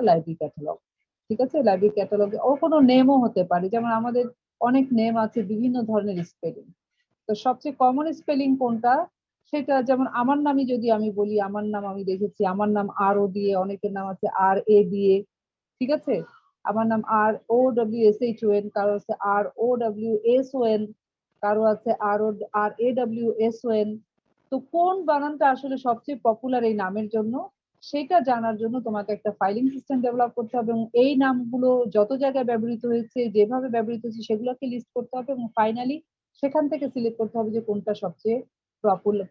Library catalogue. ঠিক আছে, library ক্যাটালগে ও কোনো নেমও হতে পারে, যেমন আমাদের অনেক নেম আছে বিভিন্ন ধরনের স্পেলিং। তো সবচেয়ে কমন স্পেলিং কোনটা, সেটা যেমন আমার নামই যদি আমি বলি, আমার নাম আমি দেখেছি আমার নাম আর ও দিয়ে, অনেকের নাম আছে আর এ দিয়ে। ঠিক আছে, আমার নাম ROWSHON, কারো আছে ROWSON, কারো আছে RAWSON। তো কোন বানানটা আসলে সবচেয়ে পপুলার এই নামের জন্য, সেটা জানার জন্য তোমাকে একটা ফাইলিং সিস্টেম ডেভেলপ করতে হবে, এবং এই নামগুলো যত জায়গায় ব্যবহৃত হয়েছে, যেভাবে ব্যবহৃত হয়েছে সেগুলোকে লিস্ট করতে হবে, এবং ফাইনালি সেখান থেকে সিলেক্ট করতে হবে যে কোনটা সবচেয়ে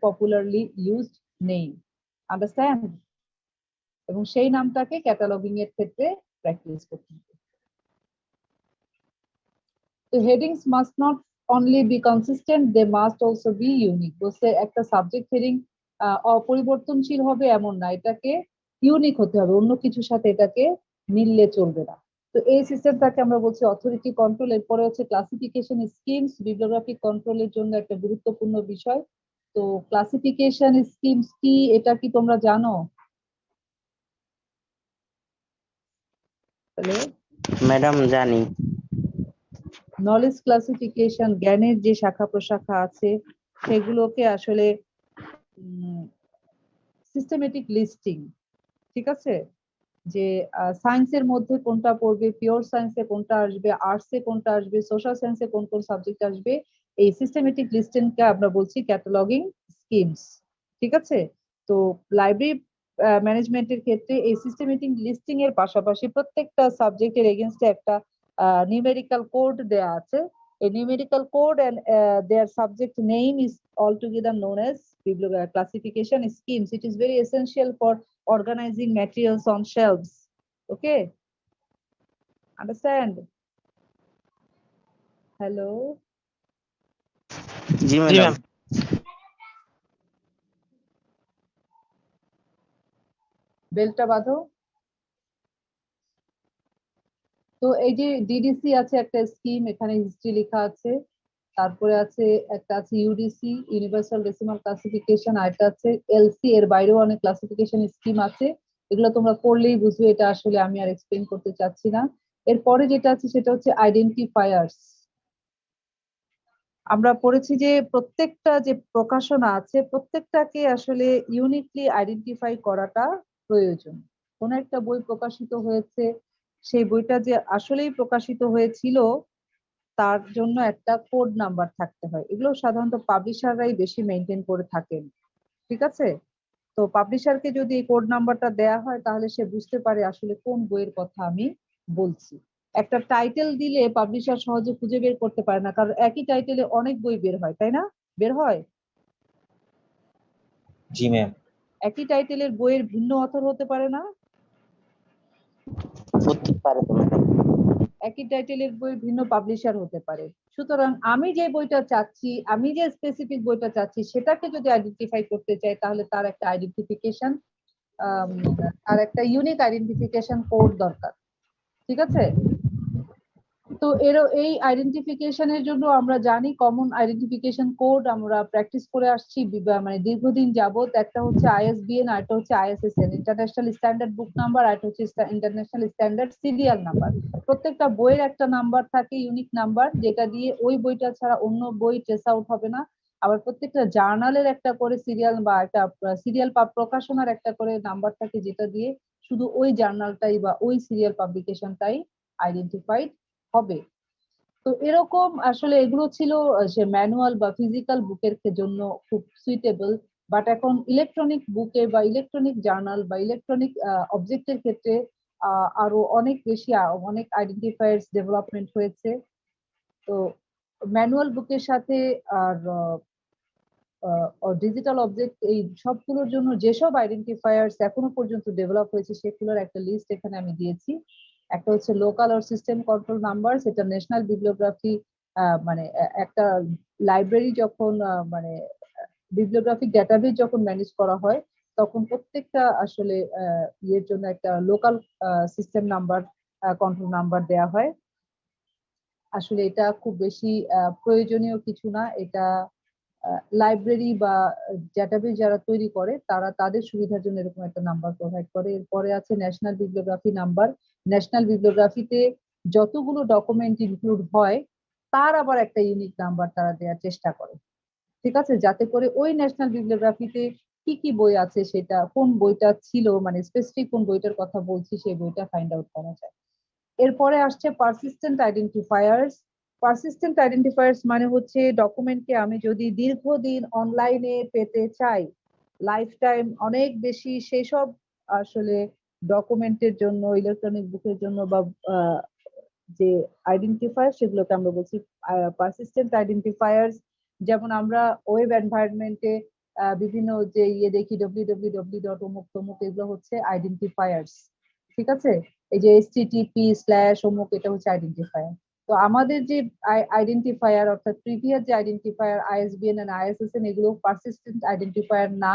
পপুলারলি ইউজড নেম। আন্ডারস্ট্যান্ড? এবং সেই নামটাকে ক্যাটালগিং এর ক্ষেত্রে প্র্যাকটিস করতে হবে। তো headings must not only be consistent, they must also be unique. বলছে একটা সাবজেক্ট হেডিং অপরিবর্তনশীল হবে এমন না, এটাকে ইউনিক হতে হবে, অন্য কিছুর সাথে এটাকে মিললে চলবে না। তো এই সিস্টেমটাকে আমরা বলছি অথরিটি কন্ট্রোল। এরপরে হচ্ছে ক্লাসিফিকেশন স্কিমস, বিবলিওগ্রাফিক কন্ট্রোলের জন্য একটা গুরুত্বপূর্ণ বিষয়। তো ক্লাসিফিকেশন স্কিমস কি, এটা কি তোমরা জানো? তাহলে ম্যাডাম জানি। নলেজ ক্লাসিফিকেশন, জ্ঞানের যে শাখা প্রশাখা আছে সেগুলোকে আসলে সিস্টেমেটিক লিস্টিং। ঠিক আছে, যে সায়েন্সের মধ্যে কোনটা পড়বে, পিওর সায়েন্সে কোনটা আসবে, আর্টসে কোনটা আসবে, সোশ্যাল সায়েন্সে কোন কোন সাবজেক্ট আসবে, এই সিস্টেমেটিক লিস্টিংকে আমরা বলছি ক্যাটালগিং স্কিমস। ঠিক আছে, তো লাইব্রেরি ম্যানেজমেন্টের ক্ষেত্রে এই সিস্টেমেটিক লিস্টিং এর পাশাপাশি প্রত্যেকটা সাবজেক্টের এগেইনস্টে একটা নিউমেরিক্যাল কোড দেয়া আছে। A numerical code and their subject name is altogether known as classification schemes. It is very essential for organizing materials on shelves. Okay, understand? Hello, G G madam. Ma'am. বেলটা বাঁধো। তো এই যে DDC আছে একটা scheme, এখানে history লেখা আছে, তারপরে আছে একটা আছে ইউডিসি, ইউনিভার্সাল ডেসিমাল ক্লাসিফিকেশন, আর একটা আছে এলসি, এর বাইরেও অনেক ক্লাসিফিকেশন স্কিম আছে। এগুলো তোমরা পড়লেই বুঝবে, এটা আসলে আমি আর এক্সপ্লেন করতে চাচ্ছি না। এরপরে যেটা আছে সেটা হচ্ছে আইডেন্টিফায়ার্স। আমরা পড়েছি যে প্রত্যেকটা যে প্রকাশনা আছে প্রত্যেকটাকে আসলে ইউনিকলি আইডেন্টিফাই করাটা প্রয়োজন। কোন একটা বই প্রকাশিত হয়েছে, সেই বইটা যে আসলেই প্রকাশিত হয়েছিল তার জন্য একটা কোড নাম্বার থাকতে হয়। এগুলো সাধারণত পাবলিশাররাই বেশি মেনটেন করে থাকেন। ঠিক আছে, তো পাবলিশারকে যদি এই কোড নাম্বারটা দেয়া হয় তাহলে সে বুঝতে পারে আসলে কোন বইয়ের কথা আমি বলছি। একটা টাইটেল দিলে পাবলিশার সহজে খুঁজে বের করতে পারে না, কারণ একই টাইটেলে অনেক বই বের হয়, তাই না? বের হয়। জি ম্যাম। একই টাইটেলের বইয়ের ভিন্ন অথর হতে পারে না? হতে পারে তো ম্যাডাম। একই টাইটেলের বই ভিন্ন পাবলিশার হতে পারে। সুতরাং আমি যে বইটা চাচ্ছি, আমি যে স্পেসিফিক বইটা চাচ্ছি সেটাকে যদি আইডেন্টিফাই করতে চাই তাহলে তার একটা আইডেন্টিফিকেশন, তার একটা ইউনিক আইডেন্টিফিকেশন কোড দরকার। ঠিক আছে, তো এই আইডেন্টিফিকেশনের জন্য আমরা জানি কমন আইডেন্টিফিকেশন কোড আমরা প্র্যাকটিস করে আসছি মানে দীর্ঘদিন যাবত। একটা হচ্ছে আইএসবিএন, আর একটা হচ্ছে ISSN, international standard book number, আর একটা হচ্ছে ইন্টারন্যাশনাল স্ট্যান্ডার্ড সিরিয়াল নাম্বার। প্রত্যেকটা বইয়ের একটা নাম্বার থাকে, ইউনিক নাম্বার, যেটা দিয়ে ওই বইটা ছাড়া অন্য বই ট্রেস আউট হবে না। আবার প্রত্যেকটা জার্নালের একটা করে সিরিয়াল বা একটা সিরিয়াল প্রকাশনার একটা করে নাম্বার থাকে, যেটা দিয়ে শুধু ওই জার্নালটাই বা ওই সিরিয়াল পাবলিকেশনটাই আইডেন্টিফাইড হবে। তো এরকম আসলে এগুলো ছিল যে ম্যানুয়াল বা ফিজিক্যাল বুকের জন্য খুব সুইটেবল। বাট এখন ইলেকট্রনিক বুকে বা ইলেকট্রনিক জার্নাল বা ইলেকট্রনিক অবজেক্টের ক্ষেত্রে আরো অনেক বেশি অনেক আইডেন্টিফায়ার্স ডেভেলপমেন্ট হয়েছে। তো ম্যানুয়াল বুকের সাথে আর ডিজিটাল অবজেক্ট, এই সবগুলোর জন্য যেসব আইডেন্টিফায়ার্স এখনো পর্যন্ত ডেভেলপ হয়েছে সেগুলোর একটা লিস্ট এখানে আমি দিয়েছি। একটা হচ্ছে local or system control number, সেটা ন্যাশনাল বিবলিওগ্রাফি, মানে একটা লাইব্রেরি যখন মানে বিবলিওগ্রাফিক ডেটাবেস যখন ম্যানেজ করা হয় তখন প্রত্যেকটা আসলে ইয়ের জন্য একটা local system number, control number দেয়া হয়। আসলে এটা খুব বেশি প্রয়োজনীয় কিছু না, এটা লাইব্রেরি বা ডেটাবেস যারা তৈরি করে তারা তাদের সুবিধার জন্য এরকম একটা নাম্বার প্রোভাইড করে। এরপরে আছে ন্যাশনাল বিবলিওগ্রাফি নাম্বার। ন্যাশনাল বিবলিওগ্রাফিতে যতগুলো ডকুমেন্ট ইনক্লুড হয় তার আবার একটা ইউনিক নাম্বার তারা দেওয়ার চেষ্টা করে, ঠিক আছে, যাতে করে ওই ন্যাশনাল বিবলিওগ্রাফিতে কি কি বই আছে, সেটা কোন বইটা ছিল, মানে স্পেসিফিক কোন বইটার কথা বলছি সেই বইটা ফাইন্ড আউট করা যায়। এরপরে আসছে পারসিস্টেন্ট আইডেন্টিফায়ার্স। পারসিস্টেন্ট আইডেন্টিফায়ার্স মানে হচ্ছে ডকুমেন্টকে আমি যদি দীর্ঘদিন অনলাইনে পেতে চাই, লাইফ টাইম অনেক বেশি, সেসব আসলে ডকুমেন্টের জন্য, ইলেকট্রনিক বুকের জন্য বা যে আইডেন্টিফায়ার সেগুলোকে আমরা বলছি পারসিস্টেন্ট আইডেন্টিফায়ার্স। যেমন আমরা ওয়েব এনভায়রনমেন্টে বিভিন্ন যে দেখি www. অমুক তমুক, এগুলো হচ্ছে আইডেন্টিফায়ার্স, ঠিক আছে। এই যে http/ অমুক, এটা হচ্ছে আইডেন্টিফায়ার। তো আমাদের যে আইডেন্টিফায়ার অর্থাৎ প্রিভিয়াস যে আইডেন্টিফায়ার ISBN এন্ড ISSN, এগুলো পারসিস্টেন্ট আইডেন্টিফায়ার না।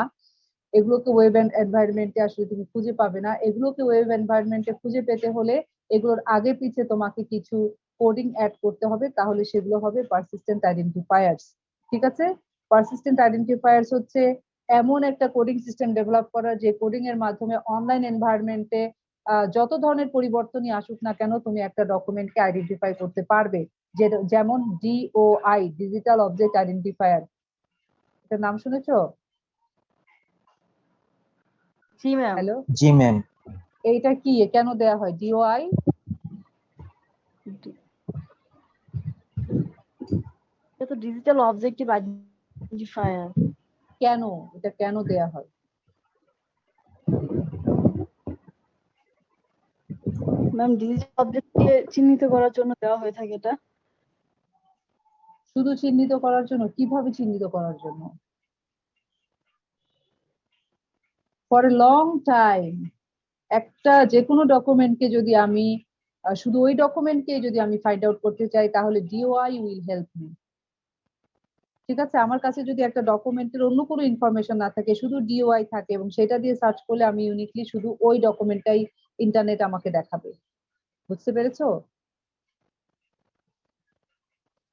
এগুলোকে ওয়েব এনভায়রনমেন্টে আসলে তুমি খুঁজে পাবে না। এগুলোকে ওয়েব এনভায়রনমেন্টে খুঁজে পেতে হলে এগুলোর আগে পিছে তোমাকে কিছু কোডিং অ্যাড করতে হবে, তাহলে সেগুলো হবে পারসিস্টেন্ট আইডেন্টিফায়ার্স, ঠিক আছে। পারসিস্টেন্ট আইডেন্টিফায়ার্স হচ্ছে এমন একটা কোডিং সিস্টেম ডেভেলপ করা যে কোডিং এর মাধ্যমে অনলাইন এনভায়রনমেন্টে যত ধরনের পরিবর্তনই আসুক না কেন তুমি একটা ডকুমেন্টকে আইডেন্টিফাই করতে পারবে। যেমন DOI, ডিজিটাল অবজেক্ট আইডেন্টিফায়ার, এটার নাম শুনেছো? জি ম্যাম। হ্যালো, জি ম্যাম। এইটা কি, কেন দেয়া হয় DOI? এটা তো ডিজিটাল অবজেক্টিভ আইডেন্টিফায়ার। কেন, এটা কেন দেয়া হয়? ম্যাম ডিজিটাল অবজেক্টকে চিহ্নিত করার জন্য দেওয়া হয়ে থাকে এটা। শুধু চিহ্নিত করার জন্য? কিভাবে চিহ্নিত করার জন্য? ফর এ লং টাইম একটা যে কোনো ডকুমেন্টকে যদি আমি শুধু ওই ডকুমেন্টকে যদি আমি ফাইন্ড আউট করতে চাই, তাহলে DOI উইল হেল্প মি, ঠিক আছে। আমার কাছে যদি একটা ডকুমেন্টের অন্য কোনো ইনফরমেশন না থাকে, শুধু DOI থাকে, এবং সেটা দিয়ে সার্চ করলে আমি ইউনিকলি শুধু ওই ডকুমেন্টটাই ইন্টারনেট আমাকে দেখাবে। বুঝতে পেরেছো?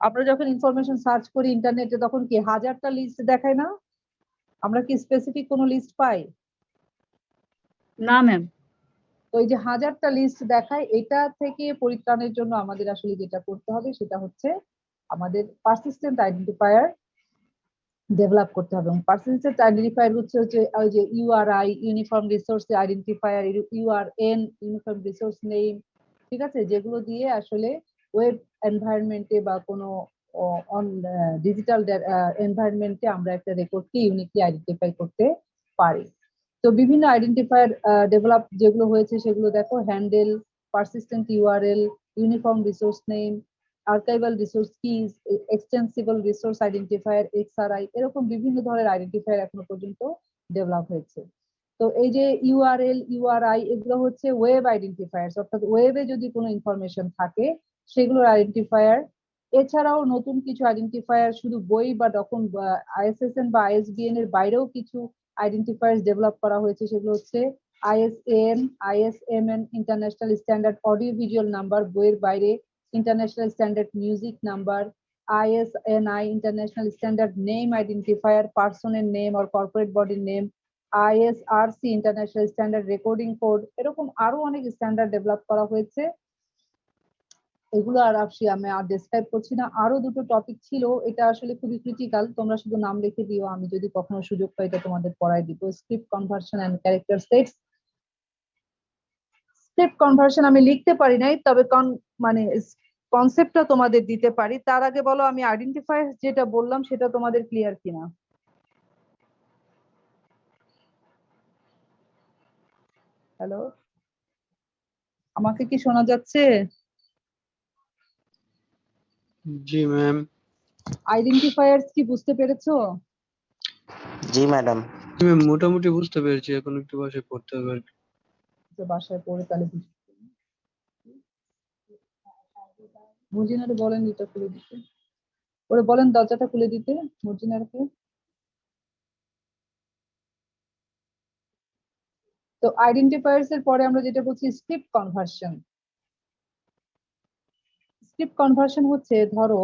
আমরা যখন ইনফরমেশন সার্চ করি ইন্টারনেটে, তখন কি হাজারটা লিস্ট দেখায় না? আমরা কি স্পেসিফিক কোনো লিস্ট পাই? না ম্যাম। তো এই যে হাজারটা লিস্ট দেখায়, এটা থেকে পরিত্রাণের জন্য আমাদের আসলে যেটা করতে হবে সেটা হচ্ছে আমাদের পারসিস্টেন্ট আইডেন্টিফায়ার ডেভেলপ করতে হবে। এবং পারসিস্টেন্ট আইডেন্টিফায়ার হচ্ছে ওই যে URI, uniform resource identifier, URN, uniform resource name, ঠিক আছে, যেগুলো দিয়ে আসলে ওয়েব এনভায়রনমেন্টে বা কোনো ডিজিটাল এনভায়রনমেন্টে আমরা একটা রেকর্ডকে ইউনিকলি আইডেন্টিফাই করতে পারি। তো বিভিন্ন আইডেন্টিফায়ার ডেভেলপ যেগুলো হয়েছে সেগুলো দেখো: handle, persistent URL, uniform resource name, archival resource keys, extensible resource identifier XRI, এরকম বিভিন্ন ধরনের আইডেন্টিফায়ার এখনো পর্যন্ত ডেভেলপ হয়েছে। তো এই যে URL, URI, এগুলো হচ্ছে ওয়েব আইডেন্টিফায়ার, অর্থাৎ ওয়েবে যদি কোনো ইনফরমেশন থাকে সেগুলোর আইডেন্টিফায়ার। এছাড়াও নতুন কিছু আইডেন্টিফায়ার শুধু বই বা ISSN বা ISBN এর বাইরেও কিছু আইডেন্টিফায়ার ডেভেলপ করা হয়েছে, সেগুলো হচ্ছে ISAN, ISMN, international standard audio visual number বইয়ের বাইরে, international standard music number, ISNI, international standard name identifier, পার্সনের নেম অর কর্পোরেট বডির name, ISRC, international standard recording code, এরকম আরো অনেক স্ট্যান্ডার্ড ডেভেলপ করা হয়েছে। এগুলো আর আমি আর ডেসক্রাইব করছি না। আরো দুটো টপিক ছিল, এটা আসলে খুবই ক্রিটিক্যাল, তোমরা শুধু নাম লিখে দিও, আমি যদি কখনো সুযোগ পাই এটা তোমাদের পড়াই দিব। Script conversion and character sets. Script conversion আমি লিখতে পারি নাই, তবে মানে কনসেপ্টটা তোমাদের দিতে পারি। তার আগে বলো, আমি আইডেন্টিফাই যেটা বললাম সেটা তোমাদের ক্লিয়ার কিনা? হ্যালো, আমাকে কি শোনা যাচ্ছে? জি ম্যাম। আইডেন্টিফায়ার্স কি বুঝতে পেরেছো? জি ম্যাডাম। ম্যাম মোটামুটি বুঝতে পেরেছি, এখন একটু বাসায় পড়তে হবে আর কি। তো বাসায় পড়ে তাহলে বুঝতে। মর্জিনারে বলেন এটা খুলে দিতে, ওরে বলেন দরজাটা খুলে দিতে মর্জিনারকে। তো আইডেন্টিফায়ার্স এর পরে আমরা যেটা বলছি স্ক্রিপ্ট কনভার্সন। স্ক্রিপ্ট কনভার্সন হচ্ছে, ধরো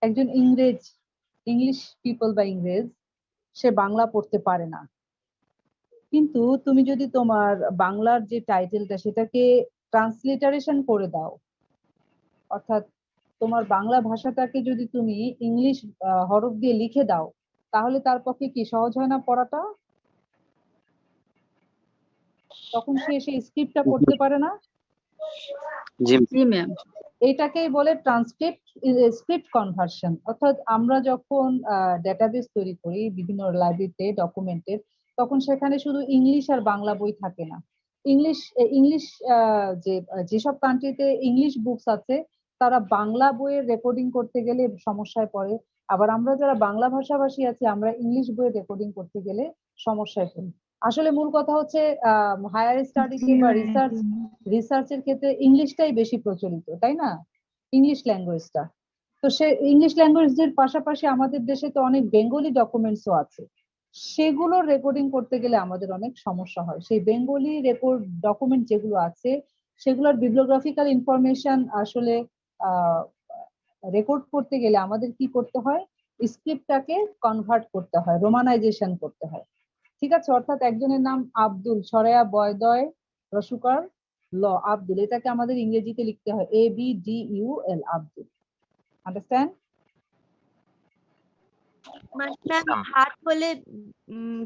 একজন ইংলিশ পিপল বা ইংরেজ সে বাংলা পড়তে পারে না, কিন্তু তুমি যদি তোমার বাংলার যে টাইটেলটা সেটাকে ট্রান্সলিটারেশন করে দাও, অর্থাৎ তোমার বাংলা ভাষাটাকে যদি তুমি ইংলিশ হরফ দিয়ে লিখে দাও, তাহলে তার পক্ষে কি সহজ হয় না পড়াটা? তখন সে সেই স্ক্রিপ্টটা পড়তে পারে না। জি জি ম্যাম। এটাকেই বলে স্ক্রিপ্ট কনভার্সন। অর্থাৎ আমরা যখন ডেটাবেস তৈরি করি বিভিন্ন লাইব্রেরিতে ডকুমেন্টের, তখন সেখানে শুধু ইংলিশ আর বাংলা বই থাকে না। ইংলিশ ইংলিশ যেসব কান্ট্রিতে ইংলিশ বুকস আছে তারা বাংলা বইয়ের রেকর্ডিং করতে গেলে সমস্যায় পড়ে। আবার আমরা যারা বাংলা ভাষাভাষী আছি আমরা ইংলিশ বইয়ের রেকর্ডিং করতে গেলে সমস্যায় পড়ি। আসলে মূল কথা হচ্ছে হায়ার স্টাডিজে বা রিসার্চের ক্ষেত্রে ইংলিশটাই বেশি প্রচলিত, তাই না? ইংলিশ ল্যাঙ্গুয়েজটা। তো সে ইংলিশ ল্যাঙ্গুয়েজের পাশাপাশি আমাদের দেশে তো অনেক বেঙ্গলি ডকুমেন্টসও আছে, সেগুলোর রেকর্ডিং করতে গেলে আমাদের অনেক সমস্যা হয়। সেই বেঙ্গলি রেকর্ড ডকুমেন্ট যেগুলো আছে সেগুলোর বিবলিওগ্রাফিক্যাল ইনফরমেশন আসলে রেকর্ড করতে গেলে আমাদের কি করতে হয়, স্ক্রিপ্টটাকে কনভার্ট করতে হয়, রোমানাইজেশন করতে হয়। ঠিক আছে? অর্থাৎ একজনের নাম আব্দুল, সরেয়া বয়দয় রসুকার ল, আব্দুল, এটাকে আমাদের ইংরেজিতে লিখতে হয় ABDUL, আব্দুল। আন্ডারস্ট্যান্ড? ম্যাম ভাত বলে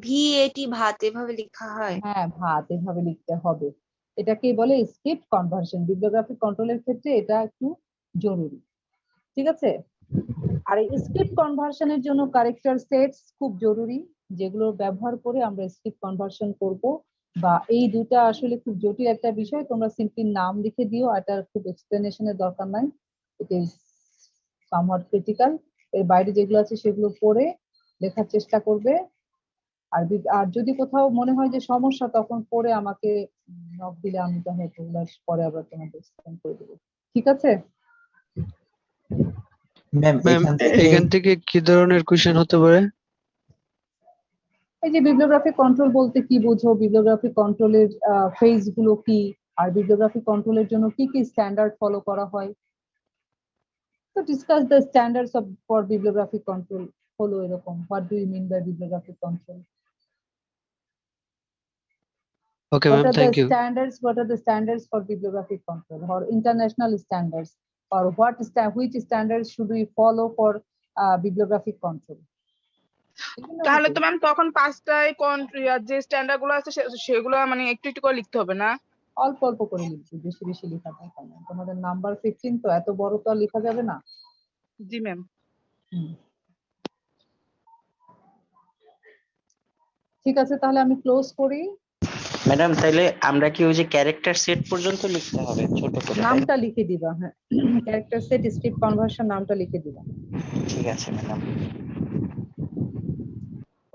VAT ভাত এভাবে লেখা হয়। হ্যাঁ, ভাত এভাবে লিখতে হবে। এটাকেই বলে স্ক্রিপ্ট কনভার্সন। বিবলিওগ্রাফিক কন্ট্রোলের ক্ষেত্রে এটা একটু জরুরি। ঠিক আছে? আর এই স্ক্রিপ্ট কনভার্সনের জন্য ক্যারেক্টার সেটস খুব জরুরি, যেগুলো ব্যবহার করে আমরা স্ক্রিপ্ট কনভার্সন করব। বা এই দুটা আসলে খুব জটিল একটা বিষয়, তোমরা সিম্পলি নাম লিখে দিও, এটার খুব এক্সপ্লেনেশনের দরকার নাই। It is somewhat critical. এর বাইরে যেগুলো আছে সেগুলো পড়ে লেখার চেষ্টা করবে। আর যদি কোথাও মনে হয় যে সমস্যা, তখন পরে আমাকে নক দিলে আমি তাহলে পরে আবার তোমাকে এক্সপ্লেন করে দেবো। ঠিক আছে? ম্যাম ম্যাম এখান থেকে কি ধরনের কোশ্চেন হতে পারে? এই যে বিবলিওগ্রাফিক কন্ট্রোল বলতে কি বুঝো, বিবলিওগ্রাফিক কন্ট্রোলের ফেজ গুলো কি, আর বিবলিওগ্রাফিক কন্ট্রোলের জন্য কি কি স্ট্যান্ডার্ড ফলো করা হয়। তো discuss the standards of for bibliographic control, হলো এরকম, what do you mean by bibliographic control? Okay What ma'am, are the thank you. standards? What are the standards for bibliographic control or international standards? Or which standards should we follow for bibliographic control? তাহলে তো ma'am তখন পাঁচটায় যে standard গুলো আছে সেগুলো মানে একটু একটু করে লিখতে হবে না? অল্প অল্প করে লিখবে, বেশি বেশি লেখা দরকার নেই। তোমাদের নাম্বার 15 তো, এত বড় তো আর লেখা যাবে না। জি ম্যাম। ঠিক আছে, তাহলে আমি ক্লোজ করি। ম্যাডাম, তাইলে আমরা কি ওই যে ক্যারেক্টার সেট পর্যন্ত লিখতে হবে ছোট করে? নামটা লিখে দিবা, হ্যাঁ, ক্যারেক্টার সেট স্ক্রিপ্ট কনভার্সন নামটা লিখে দিবা। ঠিক আছে ম্যাডাম।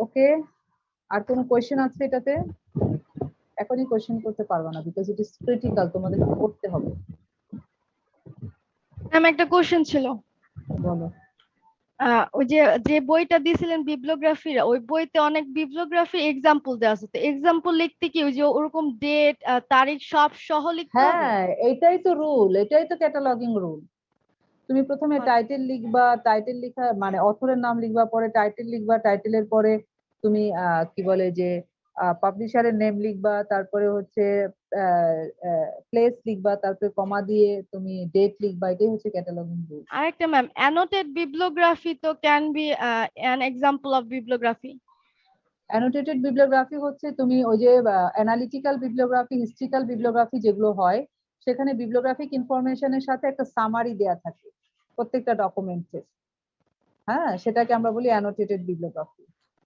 ওকে, আর কোনো কোয়েশ্চেন আছে এটাতে? এখনই কোয়েশ্চেন করতে পারবা না, বিকজ ইট ইজ ক্রিটিক্যাল, তোমাদের করতে হবে। ম্যাম একটা কোশ্চেন ছিল। বলো। ওই যে বইটা দিয়েছিলেন বিবলিওগ্রাফির, ওই বইতে অনেক বিবলিওগ্রাফি এক্সাম্পল দেওয়া আছে, তো এক্সাম্পল লিখতে কি ওই যে ওরকম ডেট তারিখ সব সহ লিখতে হবে? হ্যাঁ, এটাই তো রুল, এটাই তো ক্যাটালগিং রুল। তুমি প্রথমে টাইটেল লিখবা, টাইটেল লিখা মানে অথরের নাম লিখবা, পরে টাইটেল লিখবা, টাইটেলের পরে তুমি কি বলে যে পাবলিশারের নেম লিখবা, তারপরে হচ্ছে প্লেস লিখবা, তারপরে কমা দিয়ে তুমি ডেট লিখবা। এটাই হচ্ছে ক্যাটালগিং রুল। আরেকটা ম্যাম, অ্যানোটেড বিবলিওগ্রাফি তো can be an example of bibliography. Annotated bibliography হচ্ছে তুমি ওই যে অ্যানালিটিক্যাল বিবলিওগ্রাফি, হিস্ট্রিক্যাল বিবলিওগ্রাফি যেগুলো হয়, সেখানে বিবলিওগ্রাফিক ইনফরমেশনের সাথে একটা সামারি দেয়া থাকে প্রত্যেকটা ডকুমেন্টের। হ্যাঁ, সেটাকে আমরা বলি অ্যানোটেটেড বিবলিওগ্রাফি।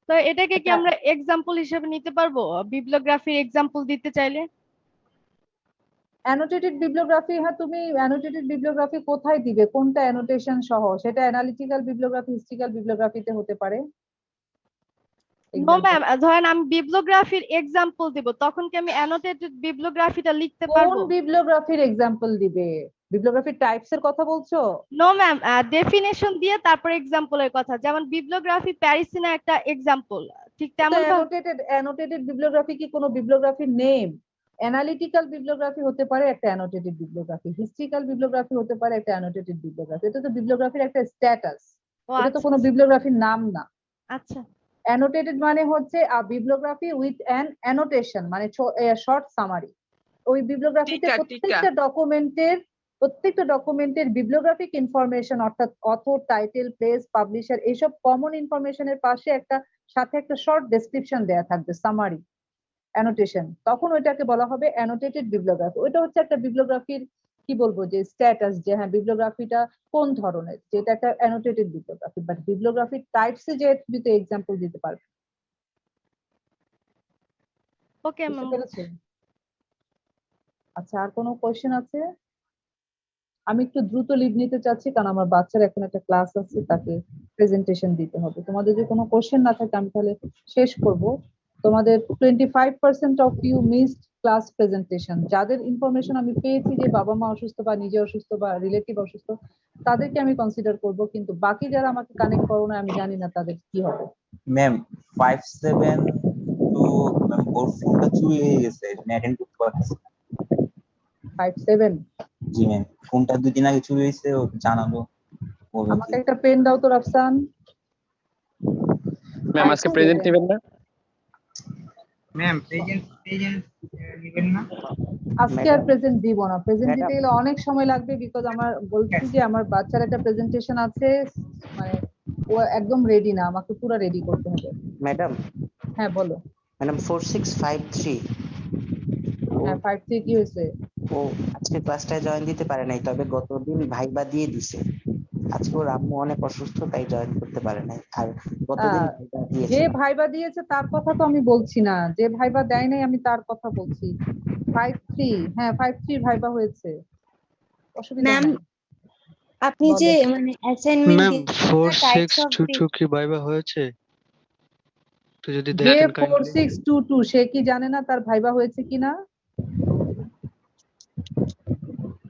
তো এটাকে কি আমরা এক্সাম্পল হিসেবে নিতে পারবো বিবলিওগ্রাফির এক্সাম্পল দিতে চাইলে? অ্যানোটেটেড বিবলিওগ্রাফি, হ্যাঁ, তুমি অ্যানোটেটেড বিবলিওগ্রাফি কোথায় দিবে, কোনটা অ্যানোটেশন সহ, সেটা অ্যানালিটিক্যাল বিবলিওগ্রাফি, হিস্ট্রিক্যাল বিবলিওগ্রাফিতে হতে পারে। নো ম্যাম, ধরেন আমি বিবলিওগ্রাফির এক্সাম্পল দিব, তখন কি আমি অ্যানোটেটেড বিবলিওগ্রাফিটা লিখতে কোন পারবো? বিবলিওগ্রাফির এক্সাম্পল দিবে? বিবলিওগ্রাফির টাইপস এর কথা বলছো? নো ম্যাম, ডেফিনেশন দিয়ে তারপর এক্সাম্পলের কথা, যেমন বিবলিওগ্রাফি প্যারিসিনা একটা এক্সাম্পল, ঠিক তেমন অ্যানোটেটেড বিবলিওগ্রাফি কি কোনো বিবলিওগ্রাফির নেম? অ্যানালিটিক্যাল বিবলিওগ্রাফি হতে পারে একটা অ্যানোটেটেড বিবলিওগ্রাফি, হিস্ট্রিক্যাল বিবলিওগ্রাফি হতে পারে একটা অ্যানোটেটেড বিবলিওগ্রাফি। এটা তো বিবলিওগ্রাফির একটা স্ট্যাটাস। ও এটা তো আচ্ছা কোনো বিবলিওগ্রাফির নাম না। আচ্ছা অ্যানোটেটেড মানে হচ্ছে বিবলিওগ্রাফি উইথ অ্যান অ্যানোটেশন, মানে শর্ট সামারি। ওই বিবলিওগ্রাফিতে প্রত্যেকটা ডকুমেন্টের বিবলিওগ্রাফিক ইনফরমেশন, অর্থাৎ অথর, টাইটেল, প্লেস, পাবলিশার, এইসব কমন ইনফরমেশনের পাশে সাথে একটা শর্ট ডেসক্রিপশন দেয়া থাকবে, সামারি, অ্যানোটেশন। তখন ওইটাকে বলা হবে অ্যানোটেটেড বিবলিওগ্রাফি। ওইটা হচ্ছে একটা বিবলিওগ্রাফির কি বলবো, যে স্ট্যাটাস, যে হ্যাঁ বিবলিওগ্রাফিটা কোন ধরনের, যেটা একটা অ্যানোটেটেড বিবলিওগ্রাফি। বাট বিবলিওগ্রাফির টাইপসে যে তুমি তো এক্সাম্পল দিতে পারবে। ওকে বুঝতে ম্যাম। পেরেছো? আচ্ছা, আর কোনো কোয়েশ্চেন আছে? আমি একটু দ্রুত লিভ নিতে চাচ্ছি, কারণ আমার বাচ্চার এখন একটা ক্লাস আছে, তাকে প্রেজেন্টেশন দিতে হবে। তোমাদের যদি কোনো কোশ্চেন না থাকে আমি তাহলে শেষ করব। তোমাদের 25% of you missed class presentation. যাদের ইনফরমেশন আমি পেয়েছি যে বাবা মা অসুস্থ বা নিজে অসুস্থ বা রিলেটিভ অসুস্থ, তাদেরকে আমি কনসিডার করব, কিন্তু বাকি যারা আমাকে কানেক্ট করো না, আমি জানি না তাদের কি হবে। ম্যাম 57 তো ম্যাম ওর ফোনটা চুরি হয়ে গেছে, অ্যাটেন্ড করতে পারতেছি না। 57? জি ম্যাম, ফোনটা 2 দিন আগে চুরি হয়েছে, ও জানালো বললো আমাকে যে একটা পেন দাও তো রাফসান। ম্যাম আজকে প্রেজেন্ট নেবেন না? ম্যাম প্রেজেন্ট নেবেন না? আজকে আর প্রেজেন্ট দিব না। প্রেজেন্ট দিতে ম্যাডাম গেলে অনেক সময় লাগবে, বিকজ আমার বলছি যে আমার বাচ্চার একটা প্রেজেন্টেশন আছে, মানে ও একদম রেডি না, আমাকে পুরো রেডি করতে হবে। ম্যাডাম হ্যাঁ বলো। ম্যাডাম 4653 ও হ্যাঁ 5 কি হয়েছে? ও আজকে ক্লাসটায় জয়েন দিতে পারে নাই, তবে গতদিন ভাইবা দিয়ে দিছে। আজকে ওর আম্মু অনেক অসুস্থ, তাই জয়েন করতে পারে নাই। আর গতদিন ভাইবা যে দিয়েছে। ভাইবা দিয়েছে তার কথা তো আমি বলছি না, যে ভাইবা দেয় নাই আমি তার কথা বলছি। 53, হ্যাঁ 53 ভাইবা হয়েছে, অসুবিধা ম্যাম নাই। আপনি বলো। যে মানে অ্যাসাইনমেন্ট ম্যাম টাইপস অফ 4622 কি ভাইবা হয়েছে? তো যদি যে দেখতেন কাইন্ডলি। 4622 সে কি জানে না তার ভাইবা হয়েছে কিনা?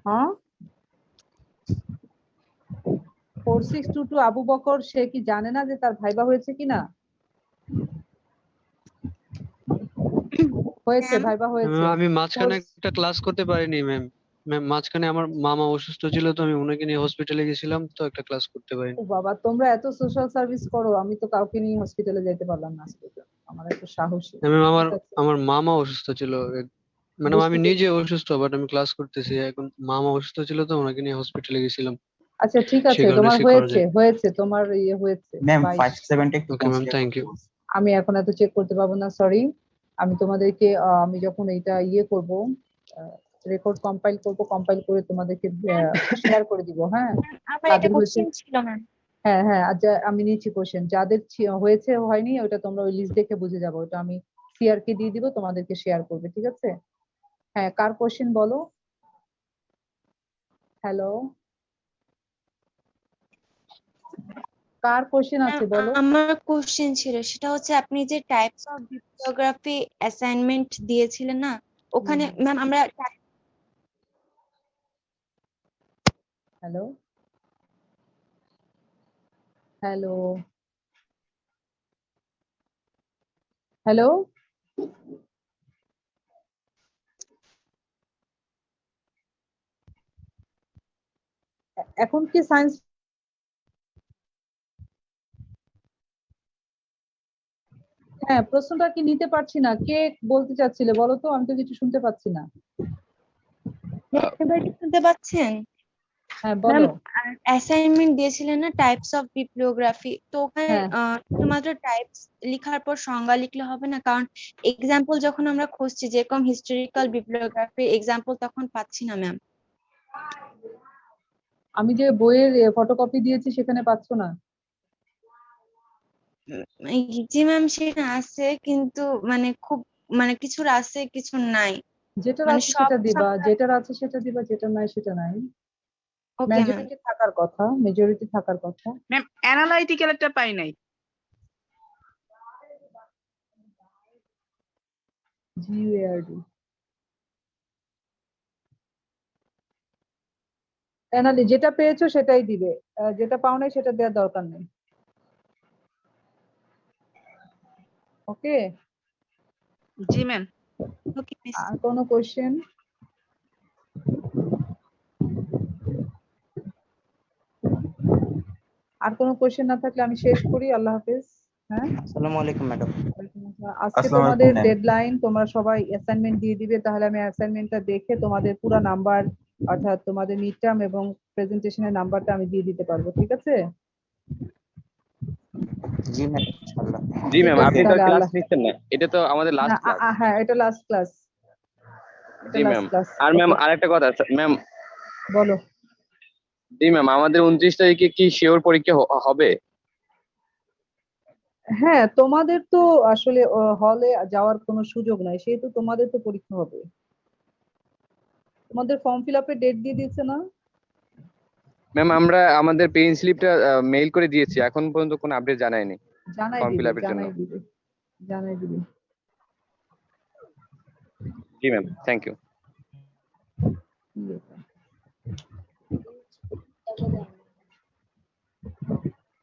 হ্যাঁ 4622 আবু বকর, সে কি জানে না যে তার ভাইবা হয়েছে কিনা? হয়েছে, ম্যাম ভাইবা হয়েছে। আমি মাঝখানে Four- একটা ক্লাস করতে পারিনি ম্যাম। ম্যাম মাঝখানে আমার মামা অসুস্থ ছিল, তো আমি ওনাকে নিয়ে হসপিটালে গেছিলাম, তো একটা ক্লাস করতে পারিনি। ও বাবা, তোমরা এত সোশ্যাল সার্ভিস করো, আমি তো কাউকে নিয়ে হসপিটালে যেতে পারলাম না আজকে। আমার এত সাহসী। ম্যাম আমার ঠিক আছে, আমার মামা অসুস্থ ছিল। ম্যাডাম বুঝতে আমি নিজে পেরেছি। অসুস্থ, বাট আমি ক্লাস করতেছি এখন। মামা অসুস্থ ছিল, তো ওনাকে নিয়ে হসপিটালে গেছিলাম, আচ্ছা ঠিক সেই আছে, কারণে তোমার সে করা হয়েছে যায়। হয়েছে তোমার ইয়ে হয়েছে ম্যাম 22। 57টা একটু ওকে ম্যাম, কনসিডার থ্যাংক করতে ইউ। বলছি। আমি এখন এত চেক করতে পারবো না, সরি। আমি তোমাদেরকে আমি যখন এইটা ইয়ে করব, রেকর্ড কম্পাইল করে তোমাদেরকে শেয়ার করে দিব। হ্যাঁ আমার এটা তাদের হয়েছে, কোশ্চেন ছিল ম্যাম। হ্যাঁ হ্যাঁ, আচ্ছা আমি নিচ্ছি কোশ্চেন। যাদের হয়েছে হয়নি ওটা তোমরা ওই লিস্ট দেখে বুঝে যাবো, ওটা আমি সিআর কে দিয়ে দিব, তোমাদেরকে শেয়ার করবে, ঠিক আছে? হ্যাঁ, কার কোশ্চেন বলো। হ্যালো, কার কোশ্চেন আছে বলো। আমার কোশ্চেন ছিল, সেটা হচ্ছে আপনি যে টাইপস অফ বিবলিওগ্রাফি অ্যাসাইনমেন্ট দিয়েছিলেন না, ওখানে ম্যাম আমরা হ্যালো হ্যালো হ্যালো, এখন কি সায়েন্স, হ্যাঁ প্রশ্নটা কি নিতে পারছি না, কে বলতে চাচ্ছিলে বলো তো, আমি তো কিছু শুনতে পাচ্ছি না। এবার কি শুনতে পাচ্ছেন? হ্যাঁ ম্যাম বলো। অ্যাসাইনমেন্ট দিয়েছিলেন না টাইপস অফ বিবলিওগ্রাফি, তো ওখানে হ্যাঁ শুধুমাত্র টাইপস লেখার পর সংজ্ঞা লিখলে হবে না? কারণ এক্সাম্পল যখন আমরা খুঁজছি, যেরকম হিস্টোরিক্যাল বিবলিওগ্রাফি এক্সাম্পল তখন পাচ্ছি না ম্যাম। আমি যে বইয়ের ফটোকপি দিয়েছি সেখানে পাচ্ছ না? জি ম্যাম, সেটা আছে কিন্তু মানে খুব মানে কিছুর আছে কিছুর নাই, যেটার মানে আছে সব সেটা দিবা, যেটার আছে সেটা দিবা, যেটা নাই সেটা নাই। Okay ma'am. মেজরিটি থাকার কথা, মেজরিটি থাকার কথা। ম্যাম অ্যানালাইটিক্যাল একটা পাই নাই। জিইউআরডি অ্যানালি, যেটা পেয়েছো সেটাই দিবে, যেটা পাও নাই সেটা দেওয়ার দরকার নেই। ওকে, জি ম্যাম। ওকে মিস। আর কোনো কোশ্চেন? আর কোনো কোয়েশ্চেন না থাকলে আমি শেষ করি। আল্লাহ হাফেজ। হ্যাঁ, আসসালামু আলাইকুম ম্যাডাম। ওয়ালাইকুম আসসালাম। আজকে আসসালামু তোমাদের আলাইকুম ম্যাম। ডেডলাইন, তোমরা সবাই অ্যাসাইনমেন্ট দিয়ে দিবে, তাহলে আমি অ্যাসাইনমেন্টটা দেখে তোমাদের পুরো নাম্বার, অর্থাৎ তোমাদের মিড টার্ম এবং প্রেজেন্টেশনের নাম্বারটা আমি দিয়ে দিতে পারবো, ঠিক আছে? জি ম্যাম, ইনশাআল্লাহ। জি ঠিক ম্যাম, আছে, আপনি তো তাহলে ক্লাস আল্লাহ, নিচ্ছেন না, এটা তো আমাদের না লাস্ট ক্লাস। হ্যাঁ, এটা লাস্ট ক্লাস, এটা জি লাস্ট ম্যাম। ক্লাস। আর ম্যাম ওকে, আরেকটা কথা ম্যাম, বলো। জি ম্যাম, আমাদের 29 তারিখে কি শিওর পরীক্ষা হবে? হ্যাঁ, তোমাদের তো আসলে হলে যাওয়ার কোনো সুযোগ নাই, সেহেতু তোমাদের তো পরীক্ষা হবে। তোমাদের ফর্ম ফিল আপের ডেট দিয়ে দিয়েছে না? ম্যাম আমরা আমাদের পেইন স্লিপটা মেইল করে দিয়েছি, এখন পর্যন্ত কোনো আপডেট জানায়নি জানাই ফর্ম ফিল দিবে, আপের জন্য। জানাই দিবে, জানাই দিবে। জি ম্যাম, থ্যাংক ইউ।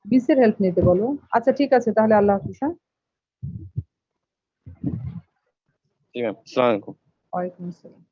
বিসের হেল্প নিতে বলো। আচ্ছা ঠিক আছে, তাহলে আল্লাহ হাফিজ। হ্যাঁ, জি ম্যাম, আসসালামু আলাইকুম। ওয়ালাইকুম আসসালাম।